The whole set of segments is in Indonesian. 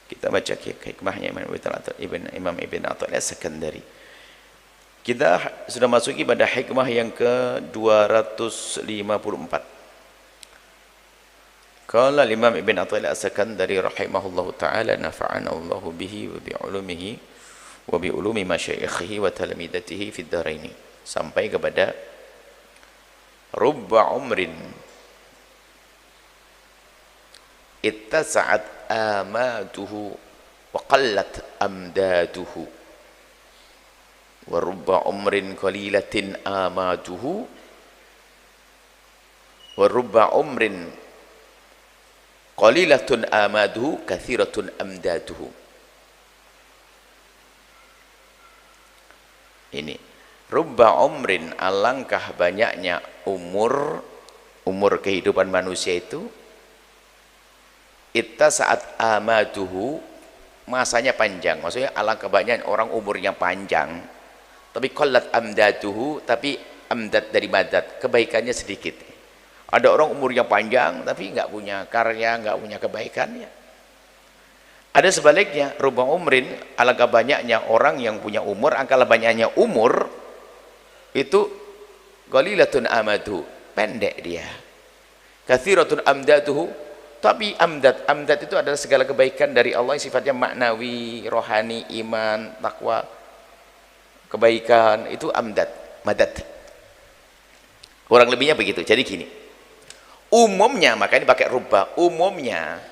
Kita baca hikmahnya Imam Ibn Athaillah As-Sakandari. Kita sudah masuki pada hikmah yang ke-254. Qala Imam Ibn Athaillah As-Sakandari rahimahullahu ta'ala nafa'ana Allahu bihi wa bi'ulumihi wa bi'ulumi masyaikhihi wa talamidatihi fid dharaini. Sampai kepada rubba umrin ittasa'at amaduhu wa qallat amdaduhu wa rubba umrin qalilatin amaduhu wa rubba umrin qalilatun amaduhu kathiratun amdaduhu. Ini rubba umrin, alangkah banyaknya umur kehidupan manusia itu, itta saat amaduhu, masanya panjang, maksudnya alangkah banyak orang umurnya panjang, tapi qallat amdaduhu, tapi amdad dari madad, kebaikannya sedikit. Ada orang umurnya panjang tapi nggak punya karya, nggak punya kebaikannya. Ada sebaliknya, rubba umrin, alangkah banyaknya orang yang punya umur, angkalah banyaknya umur itu qalilatun amadu, pendek dia, kathiratun amdaduhu, tapi amdad itu adalah segala kebaikan dari Allah yang sifatnya maknawi, rohani, iman, takwa, kebaikan, itu amdad, madad. Kurang lebihnya begitu. Jadi gini, umumnya, makanya pakai rubba, umumnya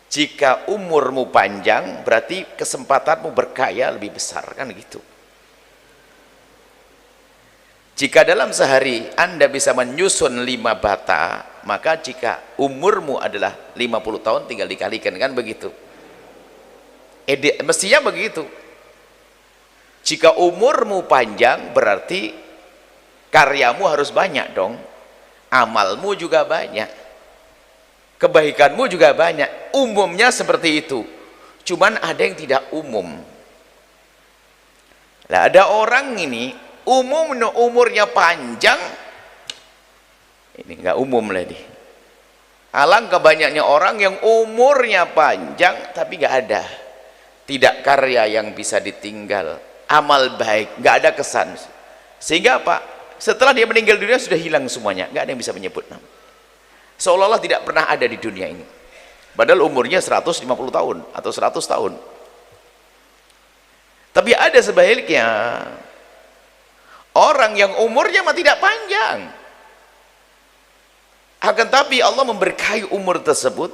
jika umurmu panjang berarti kesempatanmu berkaya lebih besar, kan gitu. Jika dalam sehari Anda bisa menyusun 5 bata, maka jika umurmu adalah 50 tahun tinggal dikalikan, kan begitu. Mestinya begitu. Jika umurmu panjang berarti karyamu harus banyak dong, amalmu juga banyak, kebaikanmu juga banyak. Umumnya seperti itu. Cuman ada yang tidak umum. Nah, ada orang ini umurnya panjang, ini enggak umum lagi. Alangkah banyaknya orang yang umurnya panjang tapi enggak ada, tidak karya yang bisa ditinggal, amal baik enggak ada kesan, sehingga apa, setelah dia meninggal dunia sudah hilang semuanya, enggak ada yang bisa menyebut nama, seolah-olah tidak pernah ada di dunia ini, padahal umurnya 150 tahun atau 100 tahun. Tapi ada sebaliknya, orang yang umurnya mah tidak panjang, akan tapi Allah memberkahi umur tersebut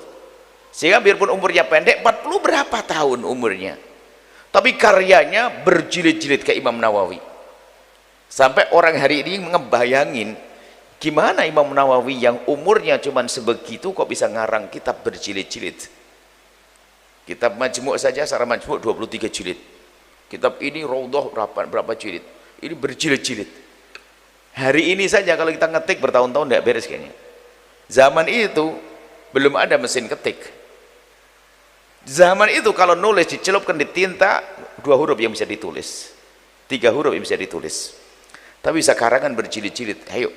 sehingga biarpun umurnya pendek, 40 berapa tahun umurnya, tapi karyanya berjilid-jilid, ke Imam Nawawi. Sampai orang hari ini ngebayangin gimana Imam Nawawi yang umurnya cuman sebegitu kok bisa ngarang kitab berjilid-jilid. Kitab Majmu' saja secara Majmu' 23 jilid, kitab ini Raudhah berapa jilid, ini berjilid-jilid. Hari ini saja kalau kita ngetik bertahun-tahun tidak beres kayaknya. Zaman itu belum ada mesin ketik. Zaman itu kalau nulis dicelupkan di tinta, 2 huruf yang bisa ditulis, 3 huruf yang bisa ditulis. Tapi sekarang kan berjilid-jilid. Ayo,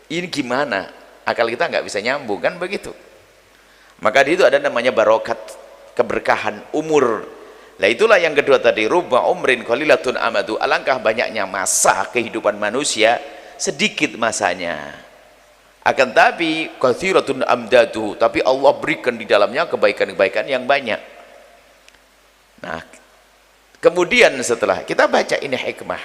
ini gimana? Akal kita nggak bisa nyambung, kan begitu. Maka di itu ada namanya barokat, keberkahan umur. Nah itulah yang kedua tadi, rubba umrin qalilatun amadu, alangkah banyaknya masa kehidupan manusia, sedikit masanya. Akan tapi kathiratun amdaduhu, tapi Allah berikan di dalamnya kebaikan-kebaikan yang banyak. Nah, kemudian setelah kita baca ini hikmah,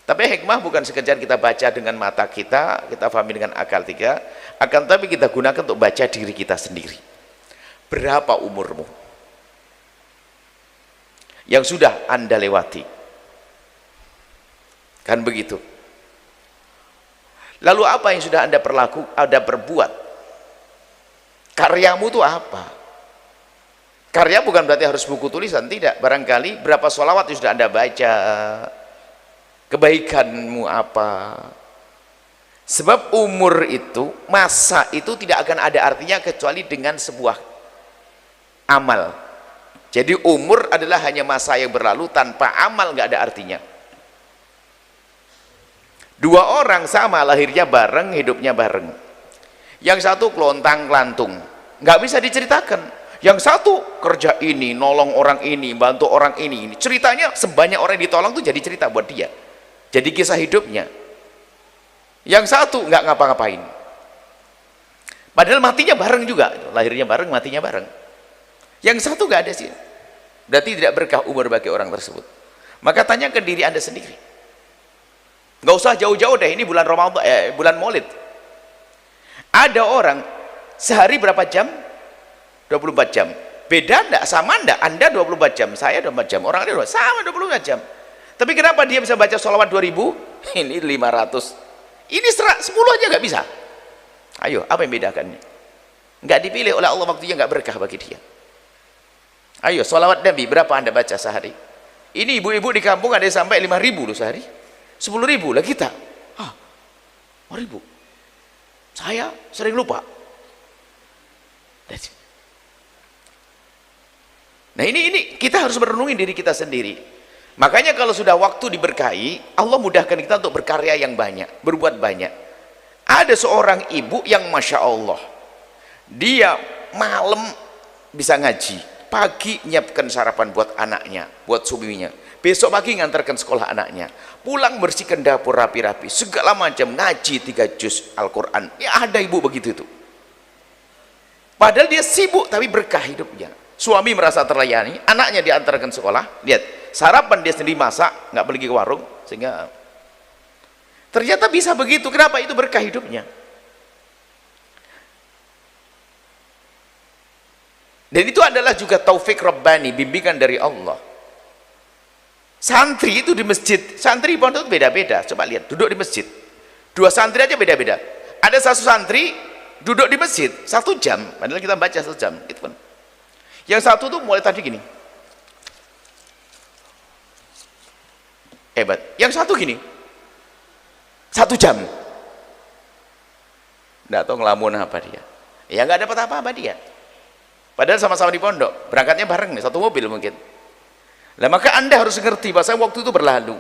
tapi hikmah bukan sekedar kita baca dengan mata kita pahami dengan akal kita, akan tapi kita gunakan untuk baca diri kita sendiri. Berapa umurmu yang sudah Anda lewati? Kan begitu. Lalu apa yang sudah Anda perbuat? Karyamu itu apa? Karya bukan berarti harus buku tulisan, tidak. Barangkali berapa sholawat yang sudah Anda baca, kebaikanmu apa. Sebab umur itu, masa itu tidak akan ada artinya kecuali dengan sebuah amal. Jadi umur adalah hanya masa yang berlalu, tanpa amal nggak ada artinya. 2 orang sama, lahirnya bareng, hidupnya bareng. Yang satu kelontang-kelantung, nggak bisa diceritakan. Yang satu kerja ini, nolong orang ini, bantu orang ini. Ceritanya sebanyak orang yang ditolong tuh jadi cerita buat dia. Jadi kisah hidupnya. Yang satu nggak ngapa-ngapain. Padahal matinya bareng juga, lahirnya bareng, matinya bareng. Yang satu nggak ada sih. Berarti tidak berkah umur bagi orang tersebut. Maka tanyakan diri Anda sendiri. Nggak usah jauh-jauh deh, ini bulan Ramadan, bulan Maulid. Ada orang sehari berapa jam? 24 jam. Beda enggak? Sama enggak? Anda 24 jam, saya 24 jam, orang ada sama 24 jam. Tapi kenapa dia bisa baca sholawat 2000? Ini 500. Ini 10 aja nggak bisa. Ayo, apa yang bedakannya? Nggak dipilih oleh Allah, waktunya nggak berkah bagi dia. Ayo, sholawat Nabi berapa Anda baca sehari? Ini ibu-ibu di kampung ada yang sampai 5.000 loh sehari. 10.000 lah kita. 5.000. Saya sering lupa. Nah ini kita harus merenungi diri kita sendiri. Makanya kalau sudah waktu diberkahi, Allah mudahkan kita untuk berkarya yang banyak, berbuat banyak. Ada seorang ibu yang Masya Allah, dia malam bisa ngaji, pagi nyiapkan sarapan buat anaknya, buat suaminya, besok pagi ngantarkan sekolah anaknya, pulang bersihkan dapur rapi-rapi, segala macam, ngaji 3 juz Al-Quran. Ya ada ibu begitu tuh. Padahal dia sibuk tapi berkah hidupnya. Suami merasa terlayani, anaknya diantarkan sekolah, lihat sarapan dia sendiri masak, nggak pergi ke warung, sehingga ternyata bisa begitu. Kenapa? Itu berkah hidupnya. Dan itu adalah juga taufik Rabbani, bimbingan dari Allah. Santri itu di masjid, santri pondok itu beda-beda. Coba lihat, duduk di masjid, 2 santri aja beda-beda. Ada 1 santri duduk di masjid 1 jam, padahal kita baca 1 jam, itu pun. Yang satu tuh mulai tadi gini, hebat. Yang satu gini, 1 jam, nggak tahu ngelamun apa dia. Ya nggak dapat apa-apa dia. Padahal sama-sama di pondok, berangkatnya bareng nih, 1 mobil mungkin. Lah maka Anda harus ngerti bahwa waktu itu berlalu.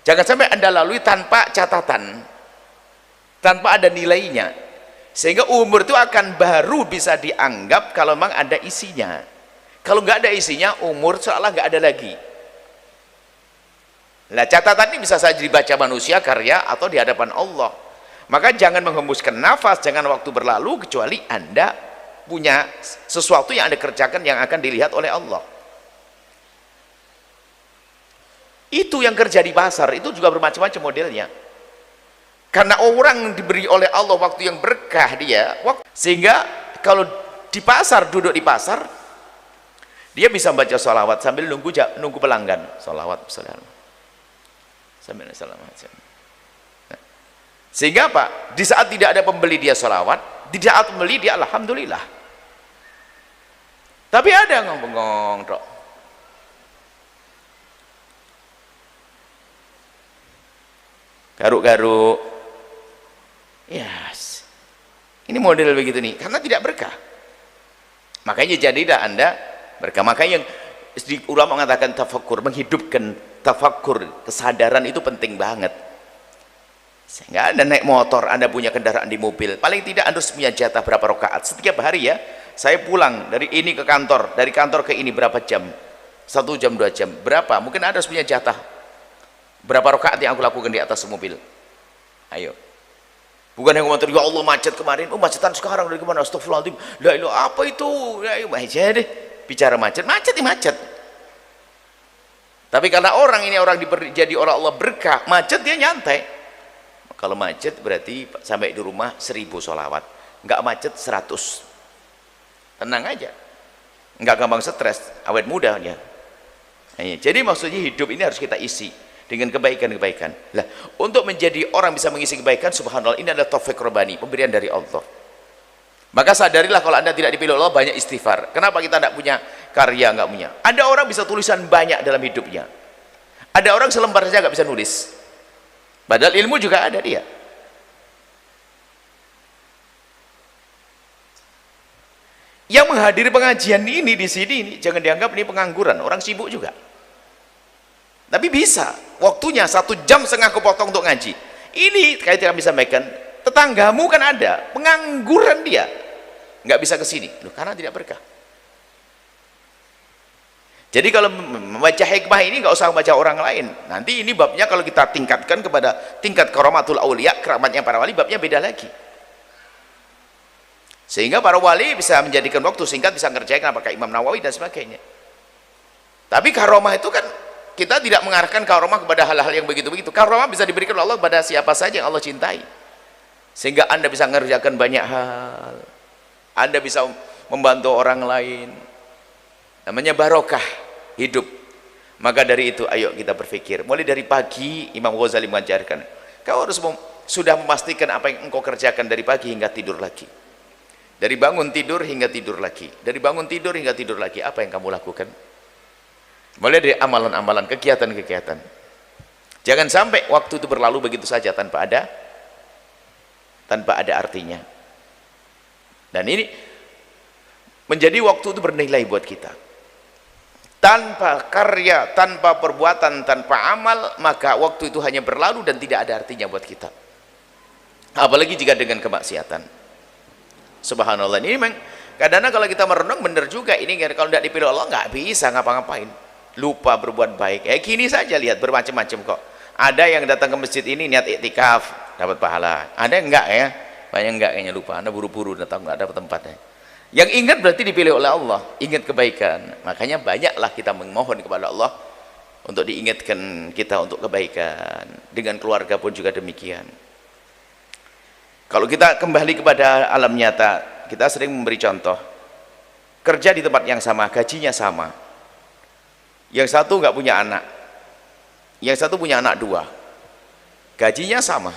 Jangan sampai Anda lalui tanpa catatan, tanpa ada nilainya. Sehingga umur itu akan baru bisa dianggap kalau memang ada isinya. Kalau nggak ada isinya, umur seolah nggak ada lagi. Nah catatan ini bisa saja dibaca manusia karya atau di hadapan Allah. Maka jangan menghembuskan nafas, jangan waktu berlalu kecuali Anda punya sesuatu yang Anda kerjakan yang akan dilihat oleh Allah. Itu yang kerja di pasar itu juga bermacam-macam modelnya. Karena orang diberi oleh Allah waktu yang berkah dia, sehingga kalau di pasar, duduk di pasar, dia bisa baca sholawat sambil nunggu pelanggan. Sholawat sambil sholawat. Sehingga apa? Di saat tidak ada pembeli dia sholawat, di saat pembeli dia alhamdulillah. Tapi ada yang ngomong dok. Garuk-garuk. Yes. Ini model begitu nih, karena tidak berkah. Makanya jadilah Anda berkah. Makanya yang ulama mengatakan tafakkur, menghidupkan tafakkur, kesadaran itu penting banget. Sehingga Anda naik motor, Anda punya kendaraan di mobil, paling tidak Anda harus punya jatah berapa rakaat setiap hari ya. Saya pulang dari ini ke kantor, dari kantor ke ini berapa jam? 1 jam, 2 jam, berapa? Mungkin Anda harus punya jatah berapa rakaat yang aku lakukan di atas mobil. Ayo. Bukan yang komentar, ya Allah macet kemarin, oh macetan sekarang dari kemana? Astagfirullahaladzim, la ilah apa itu? Ya aja deh, bicara macet, macet ya macet. Tapi karena orang ini orang jadi orang Allah berkah, macet dia nyantai. Kalau macet berarti sampai di rumah 1000 sholawat, nggak macet 100. Tenang aja, nggak gampang stres, awet muda dia. Jadi maksudnya hidup ini harus kita isi dengan kebaikan-kebaikan. Lah, untuk menjadi orang bisa mengisi kebaikan, subhanallah, ini adalah taufik Rabbani, pemberian dari Allah. Maka sadarilah kalau Anda tidak dipilih Allah, banyak istighfar. Kenapa kita tidak punya karya, nggak punya? Ada orang bisa tulisan banyak dalam hidupnya. Ada orang selembar saja nggak bisa nulis. Padahal ilmu juga ada dia. Yang menghadiri pengajian ini di sini ini jangan dianggap ini pengangguran, orang sibuk juga. Tapi bisa, waktunya 1,5 jam aku potong untuk ngaji. Ini kayak kami sampaikan, tetanggamu kan ada, pengangguran dia, nggak bisa ke sini, loh, karena tidak berkah. Jadi kalau membaca hikmah ini nggak usah membaca orang lain. Nanti ini babnya kalau kita tingkatkan kepada tingkat karamatul aulia, keramatnya para wali, babnya beda lagi. Sehingga para wali bisa menjadikan waktu singkat, bisa ngerjakan apakah Imam Nawawi dan sebagainya. Tapi karomah itu kan kita tidak mengarahkan karomah kepada hal-hal yang begitu-begitu. Karomah bisa diberikan oleh Allah pada siapa saja yang Allah cintai. Sehingga Anda bisa mengerjakan banyak hal. Anda bisa membantu orang lain. Namanya barokah hidup. Maka dari itu ayo kita berpikir, mulai dari pagi Imam Ghazali mengajarkan, kau harus sudah memastikan apa yang engkau kerjakan dari pagi hingga tidur lagi, dari bangun tidur hingga tidur lagi, dari bangun tidur hingga tidur lagi, apa yang kamu lakukan? Mulai dari amalan-amalan, kegiatan-kegiatan. Jangan sampai waktu itu berlalu begitu saja tanpa ada artinya. Dan ini menjadi waktu itu bernilai buat kita. Tanpa karya, tanpa perbuatan, tanpa amal, maka waktu itu hanya berlalu dan tidak ada artinya buat kita. Apalagi jika dengan kemaksiatan. Subhanallah, ini memang kadang-kadang kalau kita merenung benar juga ini, kalau tidak dipilih Allah nggak bisa ngapa-ngapain, lupa berbuat baik. Gini saja, lihat bermacam-macam kok. Ada yang datang ke masjid ini niat iktikaf dapat pahala, ada yang enggak ya, banyak enggak kayaknya, lupa, Anda buru-buru datang nggak dapat tempatnya. Yang ingat berarti dipilih oleh Allah, ingat kebaikan. Makanya banyaklah kita memohon kepada Allah untuk diingatkan kita untuk kebaikan. Dengan keluarga pun juga demikian. Kalau kita kembali kepada alam nyata, kita sering memberi contoh, kerja di tempat yang sama, gajinya sama. Yang satu nggak punya anak, yang satu punya anak 2, gajinya sama.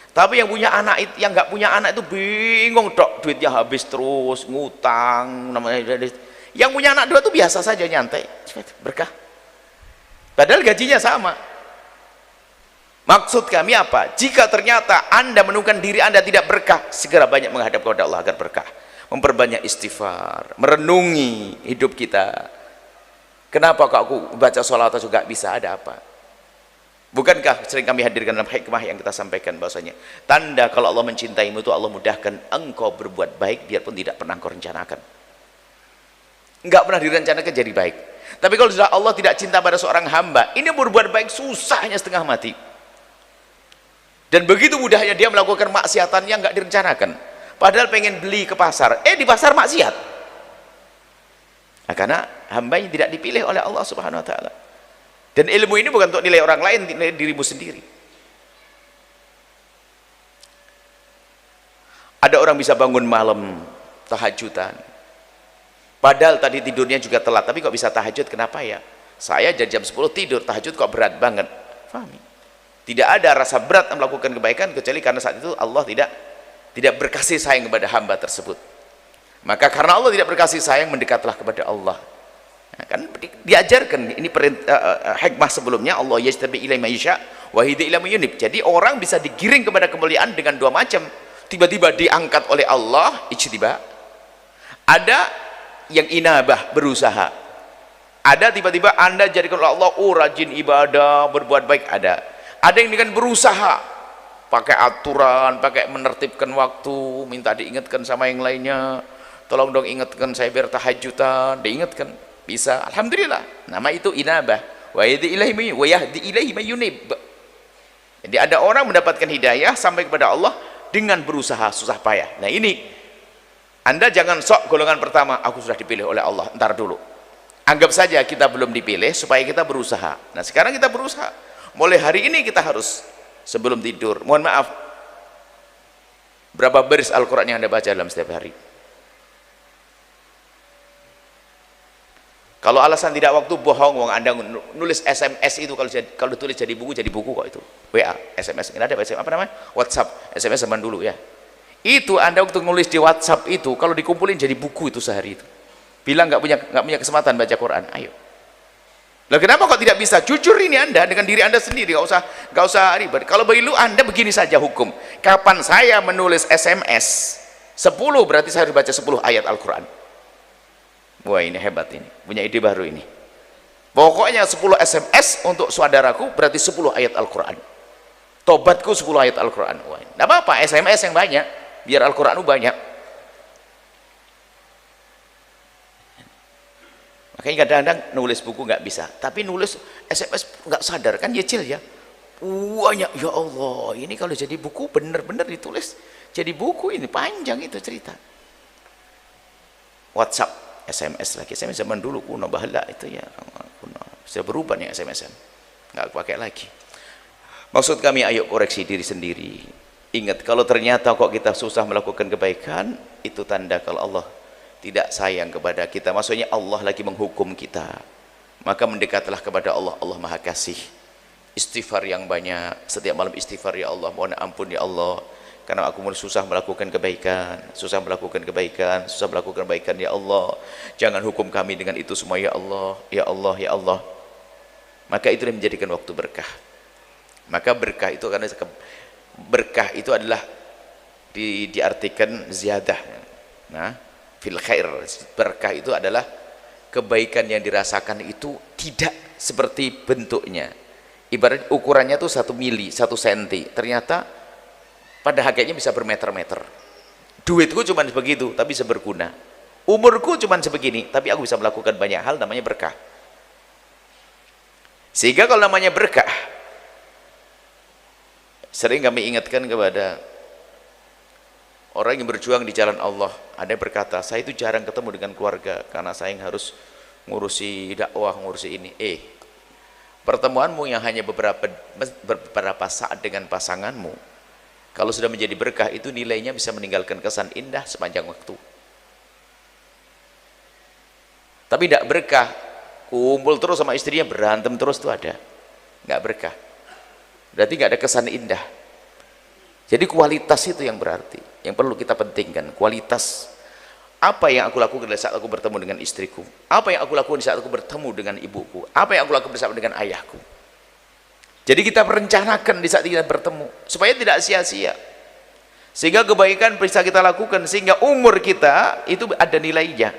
Tapi yang punya anak, yang nggak punya anak itu bingung dok, duitnya habis terus, ngutang, namanya. Yang punya anak 2 itu biasa saja, nyantai, berkah. Padahal gajinya sama. Maksud kami apa? Jika ternyata Anda menemukan diri Anda tidak berkah, segera banyak menghadap kepada Allah agar berkah. Memperbanyak istighfar, merenungi hidup kita. Kenapa kok aku baca sholawat juga bisa, ada apa? Bukankah sering kami hadirkan dalam hikmah yang kita sampaikan bahwasanya tanda kalau Allah mencintaimu itu Allah mudahkan engkau berbuat baik biarpun tidak pernah engkau rencanakan. Enggak pernah direncanakan jadi baik. Tapi kalau sudah Allah tidak cinta pada seorang hamba, ini berbuat baik susahnya setengah mati. Dan begitu mudahnya dia melakukan maksiatan yang enggak direncanakan. Padahal pengen beli ke pasar, di pasar maksiat. Nah, karena hamba yang tidak dipilih oleh Allah Subhanahu wa taala. Dan ilmu ini bukan untuk nilai orang lain, nilai dirimu sendiri. Ada orang bisa bangun malam tahajudan, padahal tadi tidurnya juga telat, tapi kok bisa tahajud? Kenapa ya? Saya jam 10 tidur, tahajud kok berat banget. Fahami? Tidak ada rasa berat melakukan kebaikan kecuali karena saat itu Allah tidak berkasih sayang kepada hamba tersebut. Maka karena Allah tidak berkasih sayang, mendekatlah kepada Allah. Nah, kan diajarkan ini hikmah sebelumnya, Allah yajtabi ilaihi may yasha wa yahdi ila may yunib. Jadi orang bisa digiring kepada kemuliaan dengan 2 macam. Tiba-tiba diangkat oleh Allah, ijtiba. Ada yang inabah, berusaha. Ada tiba-tiba Anda jadikan oleh Allah, rajin ibadah, berbuat baik, ada. Ada yang dengan berusaha, pakai aturan, pakai menertibkan waktu, minta diingatkan sama yang lainnya, tolong dong ingatkan saya biar tahajudan, diingatkan. Bisa, alhamdulillah. Nama itu inabah. Wa yahdi ilaihi may yunib. Jadi ada orang mendapatkan hidayah sampai kepada Allah dengan berusaha susah payah. Nah ini, Anda jangan sok golongan pertama, aku sudah dipilih oleh Allah, ntar dulu. Anggap saja kita belum dipilih supaya kita berusaha. Nah sekarang kita berusaha. Mulai hari ini kita harus sebelum tidur, mohon maaf, berapa baris Al-Quran yang Anda baca dalam setiap hari? Kalau alasan tidak waktu, bohong. Wong Anda nulis SMS itu kalau ditulis jadi buku kok itu. WA, SMS. Ini ada apa namanya? WhatsApp, SMS zaman dulu ya. Itu Anda waktu nulis di WhatsApp itu kalau dikumpulin jadi buku itu sehari itu. Bilang nggak punya kesempatan baca Quran. Ayo. Lah kenapa kok tidak bisa? Jujur ini Anda dengan diri Anda sendiri, nggak usah ribet. Kalau begitu Anda begini saja hukum. Kapan saya menulis SMS 10 berarti saya harus baca 10 ayat Al-Quran. Wah ini hebat ini, punya ide baru ini. Pokoknya 10 SMS untuk saudaraku berarti 10 ayat Al-Quran. Tobatku 10 ayat Al-Quran. Wah, tidak apa-apa, SMS yang banyak, biar Al-Quran banyak. Makanya kadang-kadang nulis buku nggak bisa, tapi nulis SMS nggak sadar kan nyicil ya. Banyak, ya Allah, ini kalau jadi buku bener-bener ditulis jadi buku, ini panjang itu cerita. WhatsApp, SMS lagi, SMS zaman dulu kuno bahala itu ya, kuno. Sudah berubah nih SMS-an, nggak pakai lagi. Maksud kami, ayo koreksi diri sendiri. Ingat, kalau ternyata kok kita susah melakukan kebaikan, itu tanda kalau Allah tidak sayang kepada kita, maksudnya Allah lagi menghukum kita. Maka mendekatlah kepada Allah, Allah Maha Kasih. Istighfar yang banyak, setiap malam istighfar, ya Allah mohon ampun ya Allah, karena aku susah melakukan kebaikan, susah melakukan kebaikan, susah melakukan kebaikan, ya Allah jangan hukum kami dengan itu semua, ya Allah, ya Allah, ya Allah. Maka itu yang menjadikan waktu berkah. Maka berkah itu, karena berkah itu adalah diartikan ziyadah. Nah, fil khair, berkah itu adalah kebaikan yang dirasakan itu tidak seperti bentuknya. Ibarat ukurannya tuh 1 mili, 1 senti, ternyata pada hakikatnya bisa bermeter-meter. Duitku cuma begitu tapi bisa berguna. Umurku cuma sebegini tapi aku bisa melakukan banyak hal, namanya berkah. Sehingga kalau namanya berkah, sering kami ingatkan kepada orang yang berjuang di jalan Allah. Ada yang berkata, saya itu jarang ketemu dengan keluarga karena saya yang harus ngurusi dakwah, ngurusi ini. Pertemuanmu yang hanya beberapa saat dengan pasanganmu, kalau sudah menjadi berkah, itu nilainya bisa meninggalkan kesan indah sepanjang waktu. Tapi tidak berkah, kumpul terus sama istrinya, berantem terus, itu ada, nggak berkah, berarti nggak ada kesan indah. Jadi kualitas itu yang berarti, yang perlu kita pentingkan. Kualitas apa yang aku lakukan saat aku bertemu dengan istriku, apa yang aku lakukan saat aku bertemu dengan ibuku, apa yang aku lakukan bersama dengan ayahku. Jadi kita merencanakan di saat kita bertemu supaya tidak sia-sia, sehingga kebaikan bisa kita lakukan, sehingga umur kita itu ada nilainya.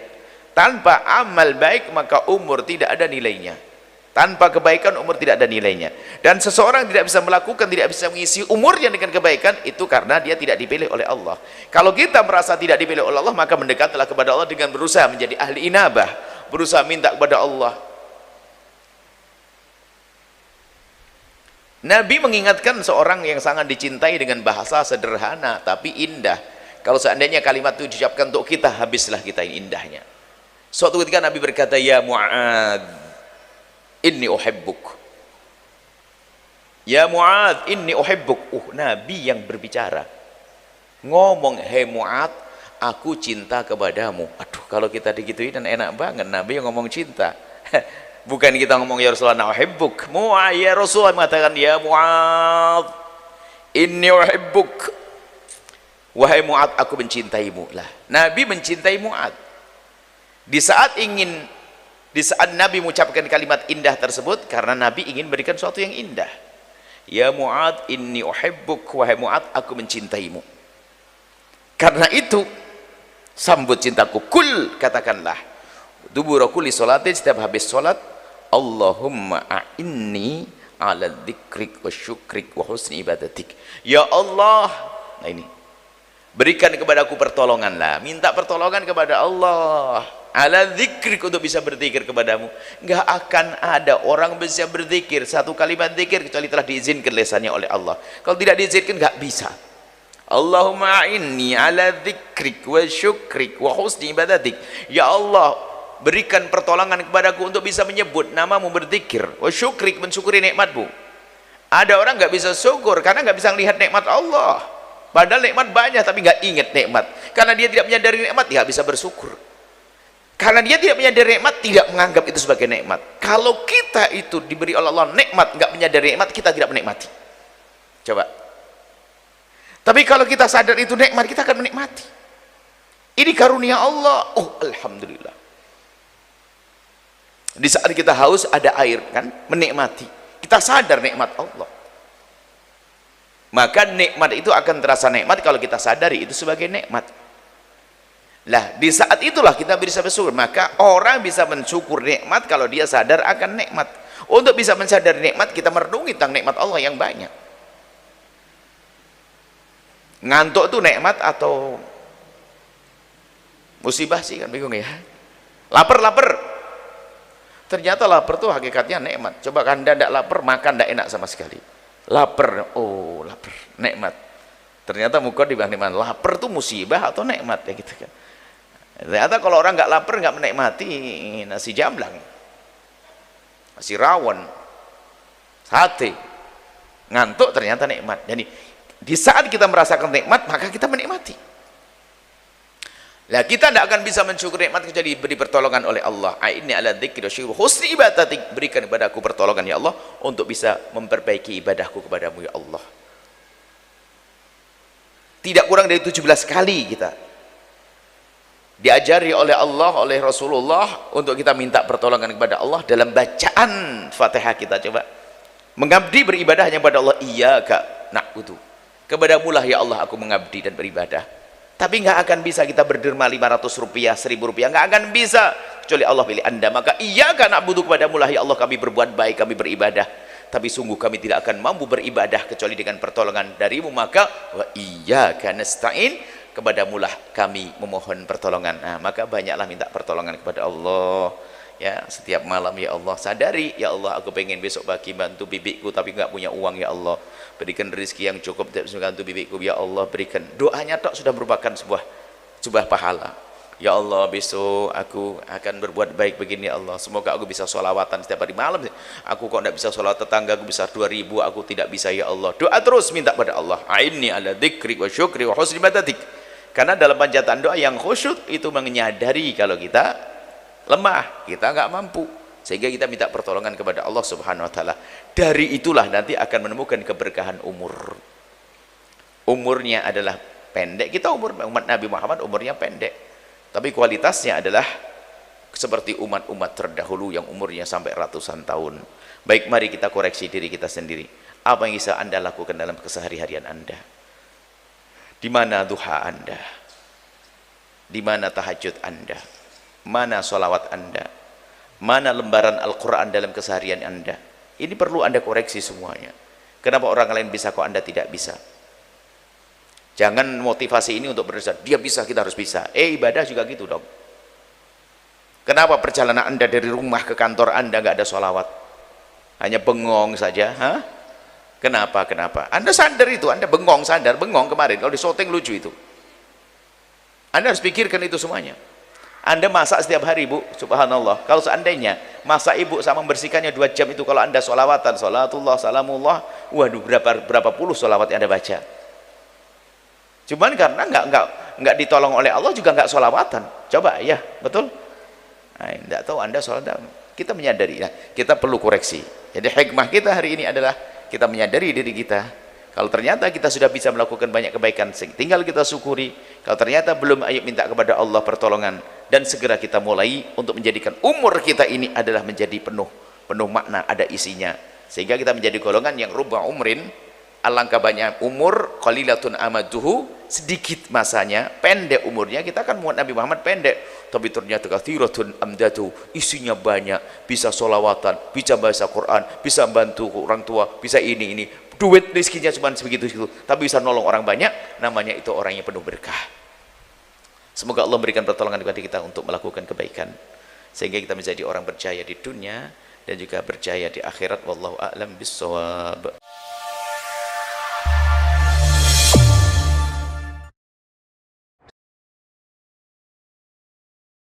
Tanpa amal baik maka umur tidak ada nilainya. Tanpa kebaikan umur tidak ada nilainya. Dan seseorang tidak bisa melakukan, tidak bisa mengisi umurnya dengan kebaikan, itu karena dia tidak dipilih oleh Allah. Kalau kita merasa tidak dipilih oleh Allah, maka mendekatlah kepada Allah dengan berusaha menjadi ahli inabah, berusaha minta kepada Allah. Nabi mengingatkan seorang yang sangat dicintai dengan bahasa sederhana tapi indah. Kalau seandainya kalimat itu diucapkan untuk kita, habislah kita ini indahnya. Suatu ketika Nabi berkata, ya Mu'ad, inni uhibbuk. Ya Mu'ad, inni uhibbuk. Nabi yang berbicara ngomong, hei Mu'ad, aku cinta kepadamu. Aduh, kalau kita digituin dan enak banget, Nabi yang ngomong cinta. Bukan kita ngomong ya Rasulullah uhibbuk. Mu'ad, ya Rasulullah mengatakan, ya Mu'ad, inni uhibbuk. Wahai Mu'ad, aku mencintaimu. Lah, Nabi mencintai Mu'ad. Di saat Nabi mengucapkan kalimat indah tersebut, karena Nabi ingin berikan sesuatu yang indah. Ya Mu'ad, inni uhibbuk. Wahai Mu'ad, aku mencintaimu. Karena itu sambut cintaku. Kul, katakanlah, dubura kulli sholatin, setiap habis sholat, Allahumma a'inni ala dzikrik wa syukrik wa husni ibadatik. Ya Allah, nah ini, berikan kepadaku pertolonganlah, minta pertolongan kepada Allah, ala dzikrik, untuk bisa berzikir kepadamu. Enggak akan ada orang bisa berzikir satu kalimat zikir kecuali telah diizinkan lisannya oleh Allah. Kalau tidak diizinkan enggak bisa. Allahumma inni ala dzikrik wa syukrik wa husni ibadatik. Ya Allah, berikan pertolongan kepadaku untuk bisa menyebut namamu, berzikir, wa syukrik, mensyukuri nikmatmu. Ada orang enggak bisa syukur karena enggak bisa melihat nikmat Allah, padahal nikmat banyak tapi enggak ingat nikmat. Karena dia tidak menyadari nikmat, dia enggak bisa bersyukur. Karena dia tidak menyadari nikmat, tidak menganggap itu sebagai nikmat. Kalau kita itu diberi oleh Allah nikmat, enggak menyadari nikmat, kita tidak menikmati. Coba. Tapi kalau kita sadar itu nikmat, kita akan menikmati. Ini karunia Allah. Oh, alhamdulillah. Di saat kita haus ada air kan, menikmati. Kita sadar nikmat Allah. Maka nikmat itu akan terasa nikmat kalau kita sadari itu sebagai nikmat. Lah, di saat itulah kita bisa bersyukur. Maka orang bisa mensyukur nikmat kalau dia sadar akan nikmat. Untuk bisa mensadari nikmat, kita merenungi tentang nikmat Allah yang banyak. Ngantuk itu nikmat atau musibah sih, kan bingung ya. Lapar Ternyata lapar tuh hakikatnya nikmat. Coba Anda tidak lapar, makan tidak enak sama sekali. Lapar, oh lapar, nikmat. Ternyata mukadimah nikmat. Lapar tuh musibah atau nikmat ya gitu kan. Ternyata kalau orang nggak lapar, nggak menikmati nasi jamblang, nasi rawon, sate, ngantuk ternyata nikmat. Jadi di saat kita merasakan nikmat, maka kita menikmati. Lah kita tidak akan bisa mensyukuri nikmat kecuali diberi pertolongan oleh Allah. Aini ala dzikri wa syukri husni ibadatik, berikan kepadaku pertolongan ya Allah untuk bisa memperbaiki ibadahku kepadamu ya Allah. Tidak kurang dari 17 kali kita diajari oleh Allah, oleh Rasulullah untuk kita minta pertolongan kepada Allah dalam bacaan Fatihah kita. Coba mengabdi beribadah hanya kepada Allah. Iyyaka na'budu, kepadamu lah ya Allah aku mengabdi dan beribadah. Tapi nggak akan bisa kita berderma 500 rupiah, 1000 rupiah, nggak akan bisa kecuali Allah pilih Anda. Maka iyyaka na'budu, kepadamu lah ya Allah kami berbuat baik, kami beribadah, tapi sungguh kami tidak akan mampu beribadah kecuali dengan pertolongan darimu. Maka wa iyyaka nasta'in, kepadamu lah kami memohon pertolongan. Nah, maka banyaklah minta pertolongan kepada Allah ya, setiap malam. Ya Allah, sadari ya Allah aku pengen besok pagi bantu bibiku tapi nggak punya uang, ya Allah berikan rezeki yang cukup untuk bibiku, ya Allah berikan. Doanya tok sudah merupakan sebuah pahala. Ya Allah besok aku akan berbuat baik begini ya Allah, semoga aku bisa sholawatan setiap hari malam. Aku kok tidak bisa sholawat, tetangga aku bisa 2000, aku tidak bisa ya Allah. Doa terus minta pada Allah. Aini ala dzikri wa syukri wa husni ibadatik. Karena dalam panjatan doa yang khusyuk itu menyadari kalau kita lemah, kita nggak mampu, sehingga kita minta pertolongan kepada Allah Subhanahu wa taala. Dari itulah nanti akan menemukan keberkahan umur. Umurnya adalah pendek, kita umat Nabi Muhammad umurnya pendek, tapi kualitasnya adalah seperti umat-umat terdahulu yang umurnya sampai ratusan tahun. Baik, mari kita koreksi diri kita sendiri. Apa yang bisa Anda lakukan dalam kesehari-harian Anda? Di mana duha Anda? Di mana tahajud Anda? Mana sholawat Anda? Mana lembaran Al-Quran dalam keseharian Anda? Ini perlu Anda koreksi semuanya. Kenapa orang lain bisa kok Anda tidak bisa? Jangan motivasi ini untuk berdasar dia bisa, kita harus bisa. Ibadah juga gitu dong. Kenapa perjalanan Anda dari rumah ke kantor Anda nggak ada sholawat? Hanya bengong saja, hah? Kenapa? Anda sadar itu, Anda bengong, sadar, bengong kemarin, kalau di syuting lucu itu. Anda harus pikirkan itu semuanya. Anda masak setiap hari, Bu, subhanallah. Kalau seandainya masak Ibu sama membersihkannya 2 jam itu, kalau Anda sholawatan, sholatullah, salamullah, waduh berapa puluh sholawat yang Anda baca. Cuman karena nggak ditolong oleh Allah juga nggak sholawatan. Coba ya, betul? Nah, tidak tahu Anda sholat. Kita menyadari, ya, kita perlu koreksi. Jadi hikmah kita hari ini adalah kita menyadari diri kita. Kalau ternyata kita sudah bisa melakukan banyak kebaikan, tinggal kita syukuri. Kalau ternyata belum, ayo minta kepada Allah pertolongan dan segera kita mulai untuk menjadikan umur kita ini adalah menjadi penuh makna, ada isinya, sehingga kita menjadi golongan yang rubba umrin, alangkah banyak umur, qalilatun amaduhu, sedikit masanya, pendek umurnya. Kita kan muat Nabi Muhammad pendek, tapi ternyata kathiratun amdatu, isinya banyak, bisa sholawatan, bisa baca Quran, bisa bantu orang tua, bisa ini, duit rezekinya cuma sebegitu, tapi bisa nolong orang banyak. Namanya itu orang yang penuh berkah. Semoga Allah memberikan pertolongan kepada kita untuk melakukan kebaikan, sehingga kita menjadi orang berjaya di dunia dan juga berjaya di akhirat. Wallahu a'lam bissawab.